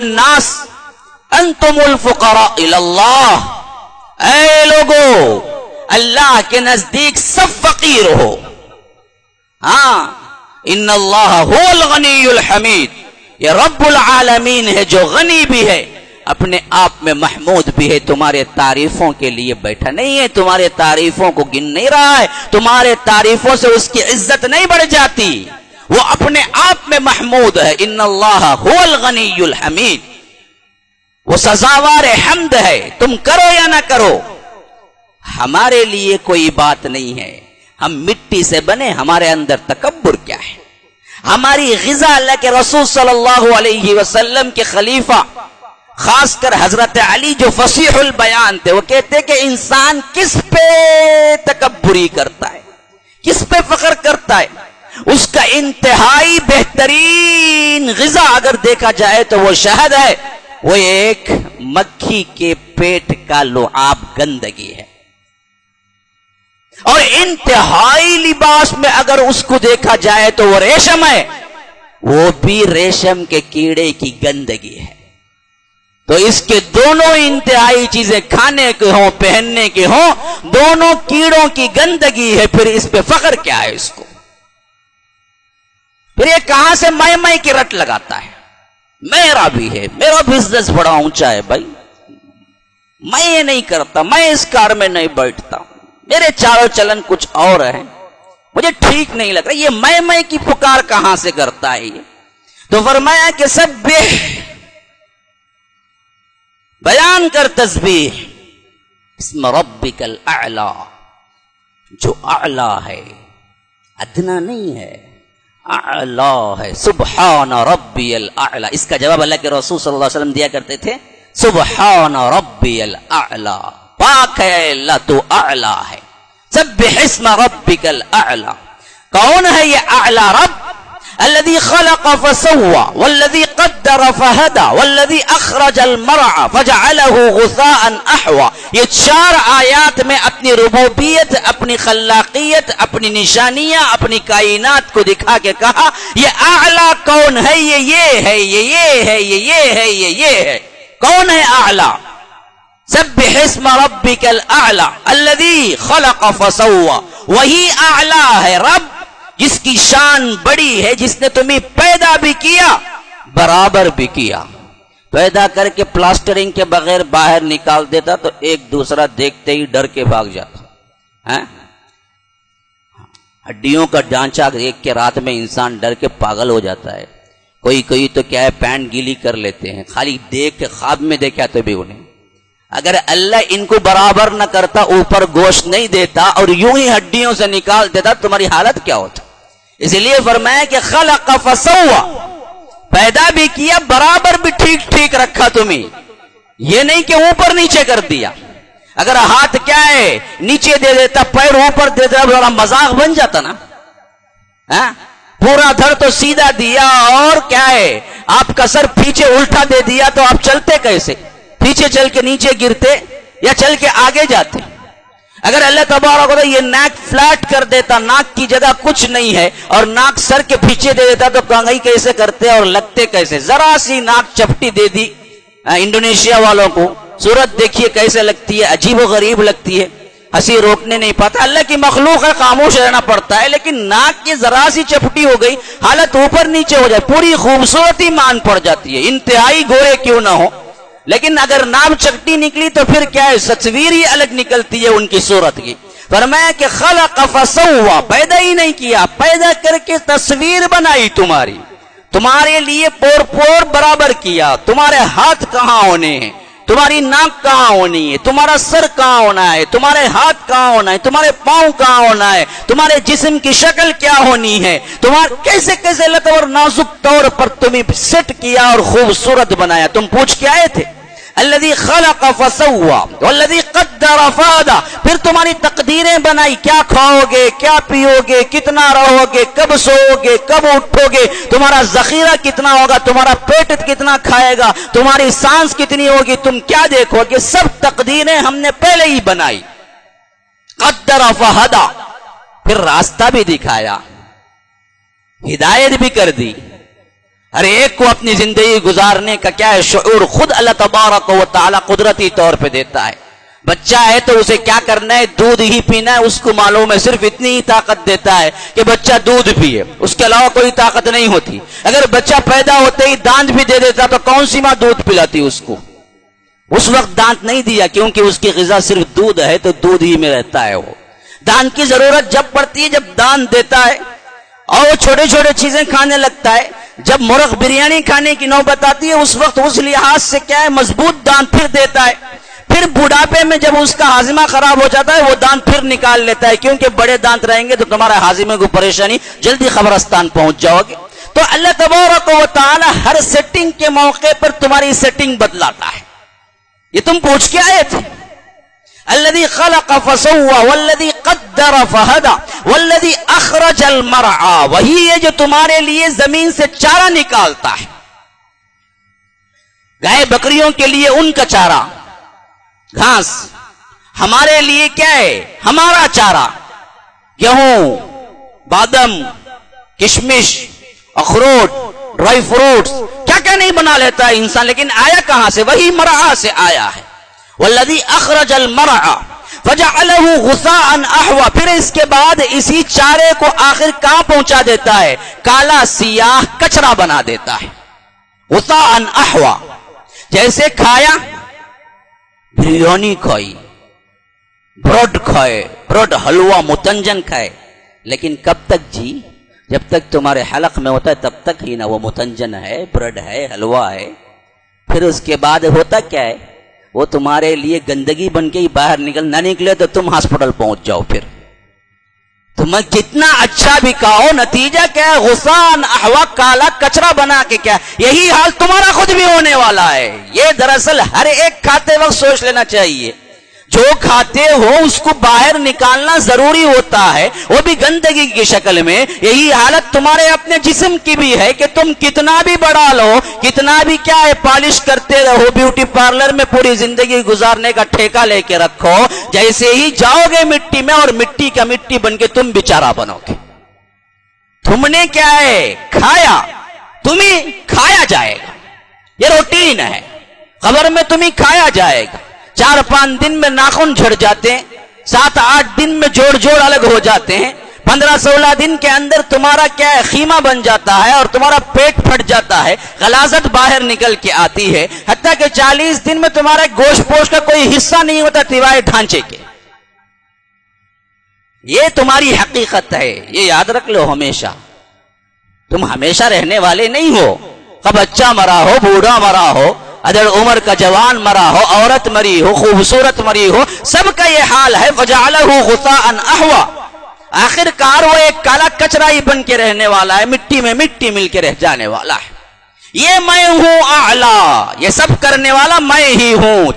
الناس انتم الفقراء الاللہ، اے لوگو اللہ کے نزدیک سب فقیر ہو. ہاں، ان اللہ هو الغنی الحمید، یہ رب العالمین ہے جو غنی بھی ہے، اپنے آپ میں محمود بھی ہے. تمہارے تعریفوں کے لیے بیٹھا نہیں ہے، تمہارے تعریفوں کو گن نہیں رہا ہے، تمہارے تعریفوں سے اس کی عزت نہیں بڑھ جاتی، وہ اپنے آپ میں محمود ہے. ان اللہ هو الغنی الحمید، وہ سزاوار حمد ہے، تم کرو یا نہ کرو. ہمارے لیے کوئی بات نہیں ہے، ہم مٹی سے بنے، ہمارے اندر تکبر کیا ہے؟ ہماری غذا اللہ کے رسول صلی اللہ علیہ وسلم کے خلیفہ خاص کر حضرت علی جو فصیح البیان تھے، وہ کہتے کہ انسان کس پہ تکبری کرتا ہے، کس پہ فخر کرتا ہے؟ اس کا انتہائی بہترین غذا اگر دیکھا جائے تو وہ شہد ہے، وہ ایک مکھی کے پیٹ کا لعاب گندگی ہے. اور انتہائی لباس میں اگر اس کو دیکھا جائے تو وہ ریشم ہے، وہ بھی ریشم کے کیڑے کی گندگی ہے. تو اس کے دونوں انتہائی چیزیں کھانے کے ہوں، پہننے کے ہوں، دونوں کیڑوں کی گندگی ہے. پھر اس پہ فخر کیا ہے اس کو؟ پھر یہ کہاں سے میں کی رٹ لگاتا ہے؟ میرا بھی ہے، میرا بزنس بڑا اونچا ہے. بھائی میں یہ نہیں کرتا، میں اس کار میں نہیں بیٹھتا، میرے چالو چلن کچھ اور ہیں، مجھے ٹھیک نہیں لگ رہا. یہ میں کی پکار کہاں سے کرتا ہے یہ؟ تو فرمایا کہ سبح، بیان کر تسبیح، اسم ربک الاعلی، جو اعلی ہے، ادنا نہیں ہے، اعلی ہے. سبحان ربی الاعلی، اس کا جواب اللہ کے رسول صلی اللہ علیہ وسلم دیا کرتے تھے، سبحان ربی الاعلی، پاک ہے اللہ تو اعلی ہے. سبح اسم ربک الاعلی. کون ہے یہ اعلی رب؟ الذي خلق فسوى والذي قدر فهدى والذي اخرج المرعى فجعله غثاء احوى. یہ چار آیات میں اپنی ربوبیت، اپنی خلاقیت، اپنی نشانیاں، اپنی کائنات کو دکھا کے کہا یہ اعلی کون ہے؟ یہ ہے، یہ ہے، یہ ہے، یہ ہے. کون ہے اعلی؟ سبح اسم ربک الاعلی الذی خلق فسوى. وہی اعلی ہے رب جس کی شان بڑی ہے، جس نے تمہیں پیدا بھی کیا، برابر بھی کیا. پیدا کر کے پلاسٹرنگ کے بغیر باہر نکال دیتا تو ایک دوسرا دیکھتے ہی ڈر کے بھاگ جاتا. ہڈیوں کا ڈھانچہ دیکھ کے رات میں انسان ڈر کے پاگل ہو جاتا ہے. کوئی تو کیا ہے، پینٹ گیلی کر لیتے ہیں خالی دیکھ کے، خواب میں دیکھا تو بھی انہیں. اگر اللہ ان کو برابر نہ کرتا، اوپر گوشت نہیں دیتا اور یوں ہی ہڈیوں سے نکال دیتا، تمہاری حالت کیا ہوتا؟ اس لیے فرمایا کہ خلق فسوى، پیدا بھی کیا، برابر بھی ٹھیک ٹھیک رکھا تمہیں. یہ نہیں کہ اوپر نیچے کر دیا. اگر ہاتھ کیا ہے نیچے دے دیتا، پیر اوپر دے دیتا، بڑا مذاق بن جاتا نا. پورا دھڑ تو سیدھا دیا اور کیا ہے آپ کا سر پیچھے الٹا دے دیا تو آپ چلتے کیسے؟ پیچھے چل کے نیچے گرتے یا چل کے آگے جاتے؟ اگر اللہ تبارک و تعالی یہ ناک فلیٹ کر دیتا، ناک کی جگہ کچھ نہیں ہے، اور ناک سر کے پیچھے دے دیتا تو کانگئی کیسے کرتے اور لگتے کیسے؟ ذرا سی ناک چپٹی دے دی انڈونیشیا والوں کو، صورت دیکھیے کیسے لگتی ہے، عجیب و غریب لگتی ہے، ہنسی روکنے نہیں پاتا. اللہ کی مخلوق ہے، خاموش رہنا پڑتا ہے، لیکن ناک کی ذرا سی چپٹی ہو گئی، حالت اوپر نیچے ہو جائے، پوری خوبصورتی مان پڑ جاتی ہے، انتہائی گورے کیوں نہ ہو. لیکن اگر نام چکٹی نکلی تو پھر کیا ہے، تصویر ہی الگ نکلتی ہے ان کی صورت کی. فرمایا کہ خلق فسوى، پیدا ہی نہیں کیا، پیدا کر کے تصویر بنائی تمہاری، تمہارے لیے پور پور برابر کیا. تمہارے ہاتھ کہاں ہونے ہیں، تمہاری ناک کہاں ہونی ہے، تمہارا سر کہاں ہونا ہے، تمہارے ہاتھ کہاں ہونا ہے، تمہارے پاؤں کہاں ہونا ہے، تمہارے جسم کی شکل کیا ہونی ہے، تمہارے کیسے کیسے لطور نازک طور پر تمہیں سیٹ کیا اور خوبصورت بنایا. تم پوچھ کے آئے تھے الذی خلق فسوى والذی قدر فہدى. پھر تمہاری تقدیریں بنائی، کیا کھاؤ گے، کیا پیو گے، کتنا رہو گے، کب سوؤ گے، کب اٹھو گے، تمہارا ذخیرہ کتنا ہوگا، تمہارا پیٹ کتنا کھائے گا، تمہاری سانس کتنی ہوگی، تم کیا دیکھو گے، سب تقدیریں ہم نے پہلے ہی بنائی. قدر فہدى، پھر راستہ بھی دکھایا، ہدایت بھی کر دی. ہر ایک کو اپنی زندگی گزارنے کا کیا ہے شعور خود اللہ تبارک و تعالی قدرتی طور پہ دیتا ہے. بچہ ہے تو اسے کیا کرنا ہے؟ دودھ ہی پینا ہے. اس کو معلوم ہے صرف اتنی ہی طاقت دیتا ہے کہ بچہ دودھ پیے, اس کے علاوہ کوئی طاقت نہیں ہوتی. اگر بچہ پیدا ہوتے ہی دانت بھی دے دیتا تو کون سی ماں دودھ پلاتی اس کو؟ اس وقت دانت نہیں دیا کیونکہ اس کی غذا صرف دودھ ہے, تو دودھ ہی میں رہتا ہے. وہ دانت کی ضرورت جب پڑتی ہے جب دانت دیتا ہے اور وہ چھوٹے چھوٹے چیزیں کھانے لگتا ہے. جب مرغ بریانی کھانے کی نوبت آتی ہے اس وقت اس لحاظ سے کیا ہے مضبوط دانت پھر دیتا ہے. پھر بڑھاپے میں جب اس کا ہاضمہ خراب ہو جاتا ہے وہ دانت پھر نکال لیتا ہے, کیونکہ بڑے دانت رہیں گے تو تمہارا ہاضمے کو پریشانی, جلدی قبرستان پہنچ جاؤ گے. تو اللہ تبارک و تعالی ہر سیٹنگ کے موقع پر تمہاری سیٹنگ بدلاتا ہے. یہ تم پوچھ کے آئے تھے. الذي خلق فسوى والذي قدر فهدى والذي اخرج المرعى, وہی ہے جو تمہارے لیے زمین سے چارہ نکالتا ہے. گائے بکریوں کے لیے ان کا چارہ گھاس, ہمارے لیے کیا ہے ہمارا چارہ گیہوں, بادام, کشمش, اخروٹ, ڈرائی فروٹس, کیا کیا نہیں بنا لیتا ہے انسان. لیکن آیا کہاں سے؟ وہی مرعا سے آیا ہے. والذی اخرج المرعا فجعله غثاء احوا, پھر اس کے بعد اسی چارے کو آخر کہاں پہنچا دیتا ہے؟ کالا سیاہ کچرا بنا دیتا ہے. غثاء احوا, جیسے کھایا بریانی کھائی, بریڈ کھائے, بریڈ حلوہ متنجن کھائے, لیکن کب تک جی؟ جب تک تمہارے حلق میں ہوتا ہے تب تک ہی نا. وہ متنجن ہے, بریڈ ہے, حلوہ ہے. پھر اس کے بعد ہوتا کیا ہے؟ وہ تمہارے لیے گندگی بن کے ہی باہر نہ نکلے تو تم ہاسپٹل پہنچ جاؤ. پھر تمہیں کتنا اچھا بھی کہو, نتیجہ کیا ہے؟ غصان احوا, کالا کچرا بنا کے کیا. یہی حال تمہارا خود بھی ہونے والا ہے. یہ دراصل ہر ایک کھاتے وقت سوچ لینا چاہیے, جو کھاتے ہو اس کو باہر نکالنا ضروری ہوتا ہے, وہ بھی گندگی کی شکل میں. یہی حالت تمہارے اپنے جسم کی بھی ہے کہ تم کتنا بھی بڑھا لو, کتنا بھی کیا ہے پالش کرتے رہو, بیوٹی پارلر میں پوری زندگی گزارنے کا ٹھیکہ لے کے رکھو, جیسے ہی جاؤ گے مٹی میں اور مٹی کا مٹی بن کے تم بیچارہ بنو گے. تم نے کیا ہے کھایا, تمہیں کھایا جائے گا. یہ روٹین ہے, قبر میں تمہیں کھایا جائے گا. 4-5 دن میں ناخن جھڑ جاتے ہیں, 7-8 دن میں جوڑ الگ ہو جاتے ہیں, 15-16 دن کے اندر تمہارا کیا ہے خیمہ بن جاتا ہے اور تمہارا پیٹ پھٹ جاتا ہے, غلاظت باہر نکل کے آتی ہے, حتیٰ کہ 40 دن میں تمہارا گوشت پوش کا کوئی حصہ نہیں ہوتا سوائے ڈھانچے کے. یہ تمہاری حقیقت ہے, یہ یاد رکھ لو ہمیشہ. تم ہمیشہ رہنے والے نہیں ہو. کب بچہ مرا ہو, بوڑھا مرا ہو, ادھر عمر کا جوان مرا ہو, عورت مری ہو, خوبصورت مری ہو, سب کا یہ حال ہے. فجعلہ غثاء احوا, آخر کار وہ ایک کالا کچرا ہی بن کے رہنے والا ہے, مٹی میں مٹی مل کے رہ جانے والا ہے. یہ میں ہوں اعلیٰ, یہ سب کرنے والا میں ہی ہوں.